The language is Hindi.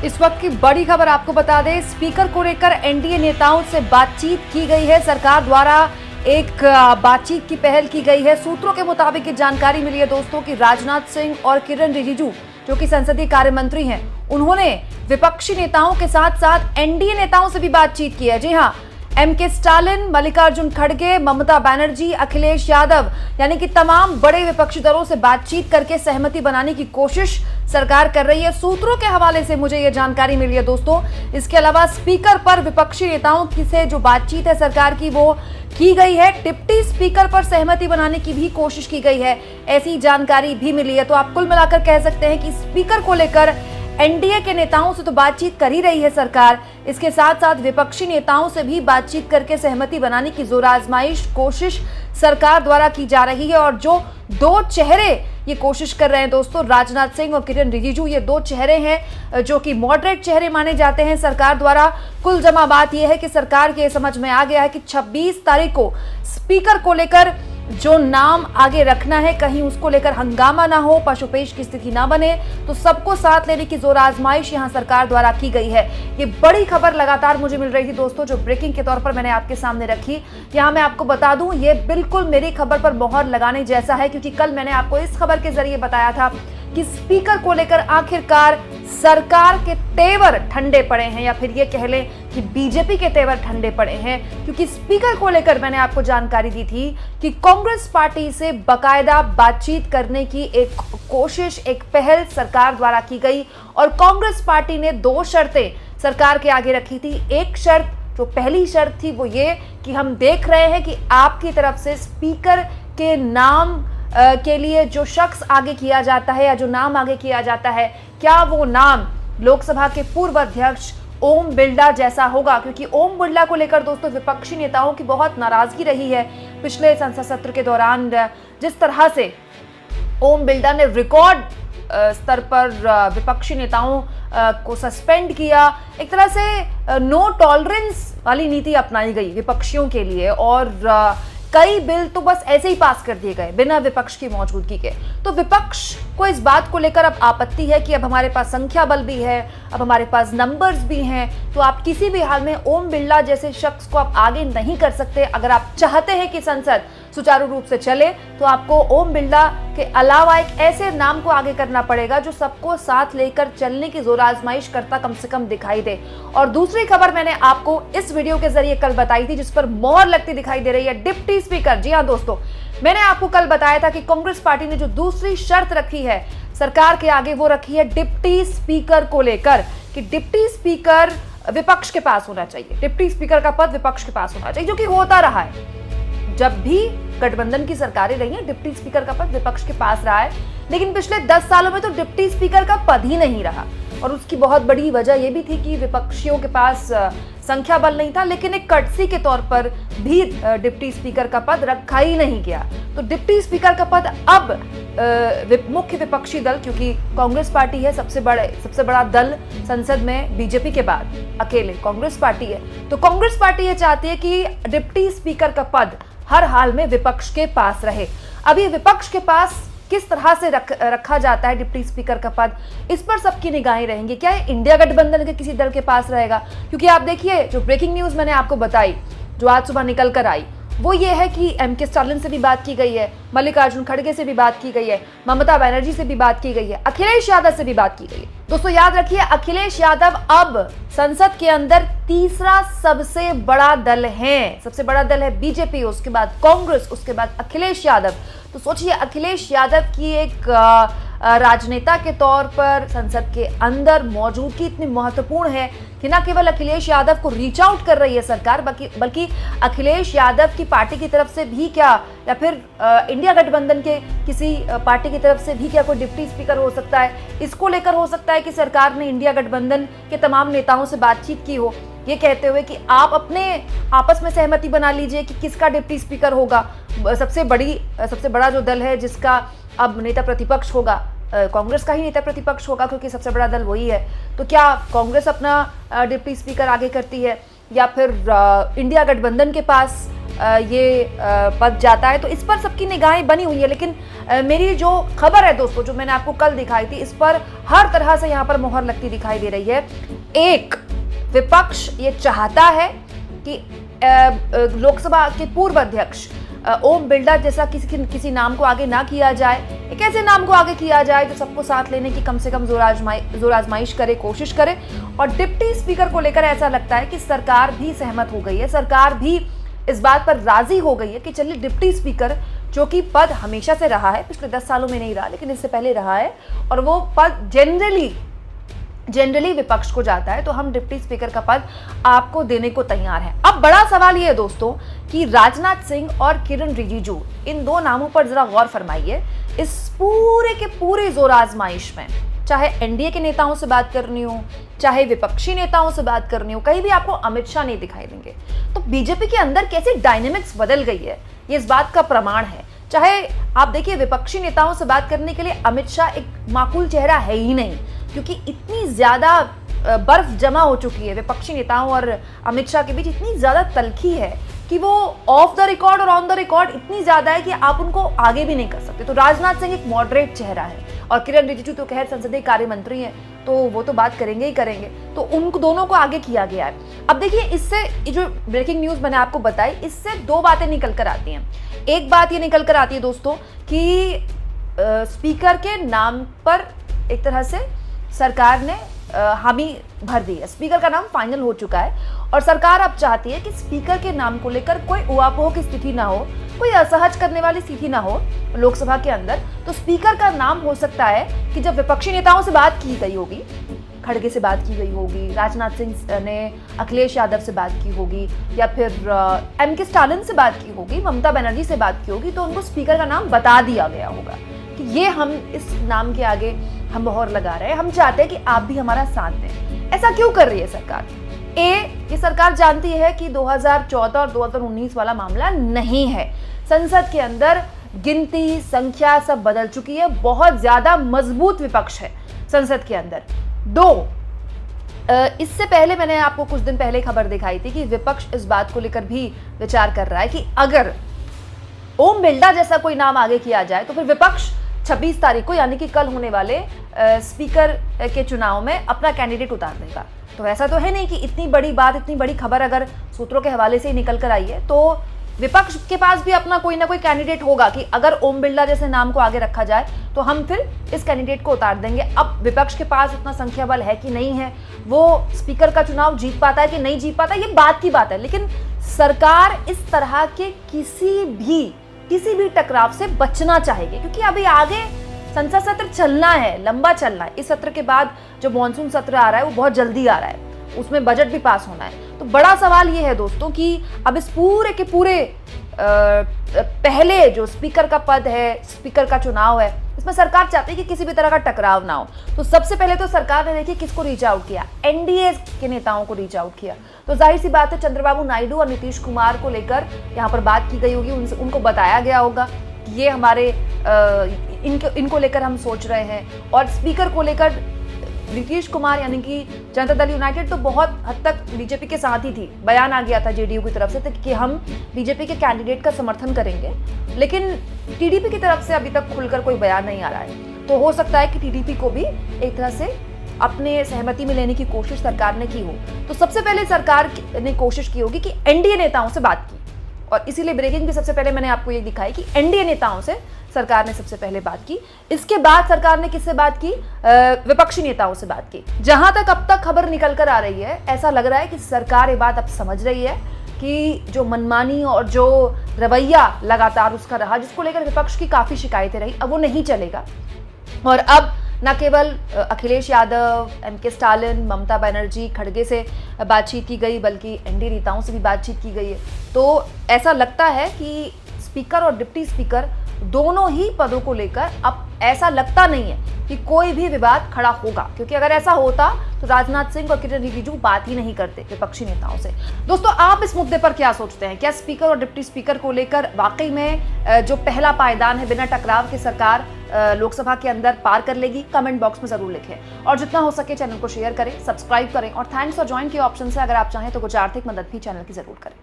इस वक्त की बड़ी खबर आपको बता दें, स्पीकर को लेकर एनडीए नेताओं से बातचीत की गई है। सरकार द्वारा एक बातचीत की पहल की गई है। सूत्रों के मुताबिक ये जानकारी मिली है दोस्तों कि राजनाथ सिंह और किरण रिजिजू जो कि संसदीय कार्य मंत्री हैं, उन्होंने विपक्षी नेताओं के साथ साथ एनडीए नेताओं से भी बातचीत की है। जी हां, एमके स्टालिन, मल्लिकार्जुन खड़गे, ममता बनर्जी, अखिलेश यादव यानी कि तमाम बड़े विपक्षी दलों से बातचीत करके सहमति बनाने की कोशिश सरकार कर रही है। सूत्रों के हवाले से मुझे यह जानकारी मिली है दोस्तों। इसके अलावा स्पीकर पर विपक्षी नेताओं की से जो बातचीत है सरकार की, वो की गई है। डिप्टी स्पीकर पर सहमति बनाने की भी कोशिश की गई है, ऐसी जानकारी भी मिली है। तो आप कुल मिलाकर कह सकते हैं कि स्पीकर को लेकर एनडीए के नेताओं से तो बातचीत कर ही रही है सरकार, इसके साथ साथ विपक्षी नेताओं से भी बातचीत करके सहमति बनाने की जोर आजमाइश कोशिश सरकार द्वारा की जा रही है। और जो दो चेहरे ये कोशिश कर रहे हैं दोस्तों, राजनाथ सिंह और किरण रिजिजू, ये दो चेहरे हैं जो कि मॉडरेट चेहरे माने जाते हैं सरकार द्वारा। कुल जमा बात यह है कि सरकार के समझ में आ गया है कि 26 तारीख को स्पीकर को लेकर जो नाम आगे रखना है, कहीं उसको लेकर हंगामा ना हो, पशुपेश की स्थिति ना बने, तो सबको साथ लेने की जोर आजमाइश यहां सरकार द्वारा की गई है। ये बड़ी खबर लगातार मुझे मिल रही थी दोस्तों, जो ब्रेकिंग के तौर पर मैंने आपके सामने रखी। यहां मैं आपको बता दूं, ये बिल्कुल मेरी खबर पर मोहर लगाने जैसा है, क्योंकि कल मैंने आपको इस खबर के जरिए बताया था कि स्पीकर को लेकर आखिरकार सरकार के तेवर ठंडे पड़े हैं, या फिर ये कह लें कि बीजेपी के तेवर ठंडे पड़े हैं। क्योंकि स्पीकर को लेकर मैंने आपको जानकारी दी थी कि कांग्रेस पार्टी से बकायदा बातचीत करने की एक कोशिश, एक पहल सरकार द्वारा की गई, और कांग्रेस पार्टी ने दो शर्तें सरकार के आगे रखी थी। एक शर्त, जो पहली शर्त थी, वो ये कि हम देख रहे हैं कि आपकी तरफ से स्पीकर के नाम के लिए जो शख्स आगे किया जाता है, या जो नाम आगे किया जाता है, क्या वो नाम लोकसभा के पूर्व अध्यक्ष ओम बिरला जैसा होगा। क्योंकि ओम बिरला को लेकर दोस्तों विपक्षी नेताओं की बहुत नाराजगी रही है। पिछले संसद सत्र के दौरान जिस तरह से ओम बिरला ने रिकॉर्ड स्तर पर विपक्षी नेताओं को सस्पेंड किया, एक तरह से नो टॉलरेंस वाली नीति अपनाई गई विपक्षियों के लिए, और कई बिल तो बस ऐसे ही पास कर दिए गए बिना विपक्ष की मौजूदगी के। तो विपक्ष को इस बात को लेकर अब आपत्ति है कि अब हमारे पास संख्या बल भी है, अब हमारे पास नंबर्स भी हैं, तो आप किसी भी हाल में ओम बिरला जैसे शख्स को आप आगे नहीं कर सकते। अगर आप चाहते हैं कि संसद सुचारू रूप से चले, तो आपको ओम बिरला के अलावा एक ऐसे नाम को आगे करना पड़ेगा जो सबको साथ लेकर चलने की जोर आजमाइश करता कम से कम दिखाई दे। और दूसरी खबर मैंने आपको इस वीडियो के जरिए कल बताई थी, जिस पर मोहर लगती दिखाई दे रही है, डिप्टी स्पीकर। जी हाँ दोस्तों, मैंने आपको कल बताया था कि कांग्रेस पार्टी ने जो दूसरी शर्त रखी है सरकार के आगे, वो रखी है डिप्टी स्पीकर को लेकर, कि डिप्टी स्पीकर विपक्ष के पास होना चाहिए, डिप्टी स्पीकर का पद विपक्ष के पास होना चाहिए, जो कि होता रहा है। जब भी गठबंधन की सरकारें रही हैं, डिप्टी स्पीकर का पद विपक्ष के पास रहा है। लेकिन पिछले 10 सालों में तो डिप्टी स्पीकर का पद ही नहीं रहा, और उसकी बहुत बड़ी वजह यह भी थी कि विपक्षियों के पास संख्या बल नहीं था, लेकिन एक कर्टसी के तौर पर भी डिप्टी स्पीकर का पद रखा ही नहीं गया। तो डिप्टी स्पीकर का पद अब मुख्य विपक्षी दल, क्योंकि कांग्रेस पार्टी है सबसे बड़ा दल संसद में, बीजेपी के बाद अकेले कांग्रेस पार्टी है, तो कांग्रेस पार्टी ये चाहती है कि डिप्टी स्पीकर का पद हर हाल में विपक्ष के पास रहे। अब ये विपक्ष के पास किस तरह से रखा जाता है डिप्टी स्पीकर का पद, इस पर सबकी निगाहें रहेंगी। क्या ये इंडिया गठबंधन के किसी दल के पास रहेगा? क्योंकि आप देखिए, जो ब्रेकिंग न्यूज मैंने आपको बताई, जो आज सुबह निकल कर आई, वो ये है कि एमके स्टालिन से भी बात की गई है, मल्लिकार्जुन खड़गे से भी बात की गई है, ममता बनर्जी से भी बात की गई है, अखिलेश यादव से भी बात की गई है। दोस्तों याद रखिए, अखिलेश यादव अब संसद के अंदर तीसरा सबसे बड़ा दल है। सबसे बड़ा दल है बीजेपी, उसके बाद कांग्रेस, उसके बाद अखिलेश यादव। तो सोचिए, अखिलेश यादव की एक राजनेता के तौर पर संसद के अंदर मौजूदगी इतनी महत्वपूर्ण है कि न केवल अखिलेश यादव को रीच आउट कर रही है सरकार, बल्कि अखिलेश यादव की पार्टी की तरफ से भी क्या, या फिर इंडिया गठबंधन के किसी पार्टी की तरफ से भी क्या कोई डिप्टी स्पीकर हो सकता है। इसको लेकर हो सकता है कि सरकार ने इंडिया गठबंधन के तमाम नेताओं से बातचीत की हो, ये कहते हुए कि आप अपने आपस में सहमति बना लीजिए कि किसका डिप्टी स्पीकर होगा। सबसे बड़ा जो दल है जिसका अब नेता प्रतिपक्ष होगा, कांग्रेस का ही नेता प्रतिपक्ष होगा, क्योंकि सबसे बड़ा दल वही है। तो क्या कांग्रेस अपना डिप्टी स्पीकर आगे करती है, या फिर इंडिया गठबंधन के पास ये पद जाता है, तो इस पर सबकी निगाहें बनी हुई है। लेकिन मेरी जो खबर है दोस्तों, जो मैंने आपको कल दिखाई थी, इस पर हर तरह से यहाँ पर मोहर लगती दिखाई दे रही है। एक, विपक्ष ये चाहता है कि लोकसभा के पूर्व अध्यक्ष ओम बिरला जैसा किसी नाम को आगे ना किया जाए, एक ऐसे नाम को आगे किया जाए जो सबको साथ लेने की कम से कम जोर आजमाइश करे, कोशिश करे। और डिप्टी स्पीकर को लेकर ऐसा लगता है कि सरकार भी सहमत हो गई है, सरकार भी इस बात पर राजी हो गई है कि चलिए डिप्टी स्पीकर, जो कि पद हमेशा से रहा है, पिछले 10 सालों में नहीं रहा लेकिन इससे पहले रहा है, और वो पद जनरली विपक्ष को जाता है, तो हम डिप्टी स्पीकर का पद आपको देने को तैयार हैं। अब बड़ा सवाल ये है दोस्तों कि राजनाथ सिंह और किरण रिजिजू, इन दो नामों पर जरा गौर फरमाइए। इस पूरे के पूरे जोर आजमाइश में, चाहे एनडीए के नेताओं से बात करनी हो, चाहे विपक्षी नेताओं से बात करनी हो, कहीं भी आपको अमित शाह नहीं दिखाई देंगे। तो बीजेपी के अंदर कैसे डायनेमिक्स बदल गई है, ये इस बात का प्रमाण है। चाहे आप देखिए, विपक्षी नेताओं से बात करने के लिए अमित शाह एक माकूल चेहरा है ही नहीं, क्योंकि इतनी ज्यादा बर्फ जमा हो चुकी है विपक्षी नेताओं और अमित शाह के बीच, इतनी ज्यादा तल्खी है कि वो ऑफ द रिकॉर्ड और ऑन द रिकॉर्ड इतनी ज्यादा है कि आप उनको आगे भी नहीं कर सकते। तो राजनाथ सिंह एक मॉडरेट चेहरा है, और किरण रिजिजू तो खैर संसदीय कार्य मंत्री हैं, तो वो तो बात करेंगे ही करेंगे, तो उन दोनों को आगे किया गया है। अब देखिए, इससे जो ब्रेकिंग न्यूज मैंने आपको बताई, इससे दो बातें निकल कर आती हैं। एक बात ये निकल कर आती है दोस्तों कि स्पीकर के नाम पर एक तरह से सरकार ने हामी भर दी है, स्पीकर का नाम फाइनल हो चुका है, और सरकार अब चाहती है कि स्पीकर के नाम को लेकर कोई उहापोह की स्थिति ना हो, कोई असहज करने वाली स्थिति ना हो लोकसभा के अंदर। तो स्पीकर का नाम हो सकता है कि जब विपक्षी नेताओं से बात की गई होगी, खड़गे से बात की गई होगी, राजनाथ सिंह ने अखिलेश यादव से बात की होगी, या फिर एमके स्टालिन से बात की होगी, ममता बनर्जी से बात की होगी, तो उनको स्पीकर का नाम बता दिया गया होगा कि ये हम इस नाम के आगे हम मोहर लगा रहे हैं, हम चाहते हैं कि आप भी हमारा साथ दें। ऐसा क्यों कर रही है सरकार? ये सरकार जानती है कि 2014 और 2019 वाला मामला नहीं है, संसद के अंदर गिनती, संख्या सब बदल चुकी है, बहुत ज्यादा मजबूत विपक्ष है संसद के अंदर। इससे पहले मैंने आपको कुछ दिन पहले खबर दिखाई थी कि विपक्ष इस बात को लेकर भी विचार कर रहा है कि अगर ओम बिरला जैसा कोई नाम आगे किया जाए तो फिर विपक्ष 26 तारीख को, यानी कि कल होने वाले स्पीकर के चुनाव में अपना कैंडिडेट उतार देगा। तो ऐसा तो है नहीं कि इतनी बड़ी बात, इतनी बड़ी खबर अगर सूत्रों के हवाले से ही निकल कर आई है, तो विपक्ष के पास भी अपना कोई ना कोई कैंडिडेट होगा कि अगर ओम बिरला जैसे नाम को आगे रखा जाए तो हम फिर इस कैंडिडेट को उतार देंगे। अब विपक्ष के पास इतना संख्या बल है कि नहीं है, वो स्पीकर का चुनाव जीत पाता है कि नहीं जीत पाता, ये बात की बात है। लेकिन सरकार इस तरह के किसी भी टकराव से बचना चाहेगी, क्योंकि अभी आगे संसद सत्र चलना है, लंबा चलना है। इस सत्र के बाद जो मॉनसून सत्र आ रहा है वो बहुत जल्दी आ रहा है, उसमें बजट भी पास होना है। तो बड़ा सवाल ये है दोस्तों कि अब इस पूरे के पूरे पहले जो स्पीकर का पद है, स्पीकर का चुनाव है, इसमें सरकार चाहती है कि किसी भी तरह का टकराव ना हो। तो सबसे पहले तो सरकार ने देखिए किसको रीच आउट किया, एनडीए के नेताओं को रीच आउट किया। तो जाहिर सी बात है चंद्रबाबू नायडू और नीतीश कुमार को लेकर यहाँ पर बात की गई होगी, उनको बताया गया होगा कि ये हमारे इनको लेकर हम सोच रहे हैं। और स्पीकर को लेकर नीतीश कुमार यानी कि जनता दल यूनाइटेड तो बहुत हद तक बीजेपी के साथ ही थी, बयान आ गया था जेडीयू की तरफ से कि हम बीजेपी के कैंडिडेट का समर्थन करेंगे, लेकिन टीडीपी की तरफ से अभी तक खुलकर कोई बयान नहीं आ रहा है। तो हो सकता है कि टीडीपी को भी एक तरह से अपने सहमति में लेने की कोशिश सरकार ने की हो। तो सबसे पहले सरकार ने कोशिश की होगी कि एनडीए नेताओं से बात की, और इसीलिए ब्रेकिंग भी सबसे पहले मैंने आपको ये दिखाई कि एनडीए नेताओं से सरकार ने सबसे पहले बात की। इसके बाद सरकार ने किससे बात की? विपक्षी नेताओं से बात की। जहां तक अब तक खबर निकल कर आ रही है, ऐसा लग रहा है कि सरकार ये बात अब समझ रही है कि जो मनमानी और जो रवैया लगातार उसका रहा, जिसको लेकर विपक्ष की काफी शिकायतें रही, अब वो नहीं चलेगा। और अब न केवल अखिलेश यादव, एमके स्टालिन, ममता बनर्जी, खड़गे से बातचीत की गई, बल्कि एनडीए नेताओं से भी बातचीत की गई है। तो ऐसा लगता है कि स्पीकर और डिप्टी स्पीकर दोनों ही पदों को लेकर अब ऐसा लगता नहीं है कि कोई भी विवाद खड़ा होगा, क्योंकि अगर ऐसा होता तो राजनाथ सिंह और किरण रिजिजू बात ही नहीं करते विपक्षी नेताओं से। दोस्तों, आप इस मुद्दे पर क्या सोचते हैं? क्या स्पीकर और डिप्टी स्पीकर को लेकर वाकई में जो पहला पायदान है बिना टकराव के सरकार लोकसभा के अंदर पार कर लेगी? कमेंट बॉक्स में जरूर लिखें, और जितना हो सके चैनल को शेयर करें, सब्सक्राइब करें, और थैंक्स और ज्वाइन के ऑप्शन से अगर आप चाहें तो कुछ आर्थिक मदद भी चैनल की जरूर करें।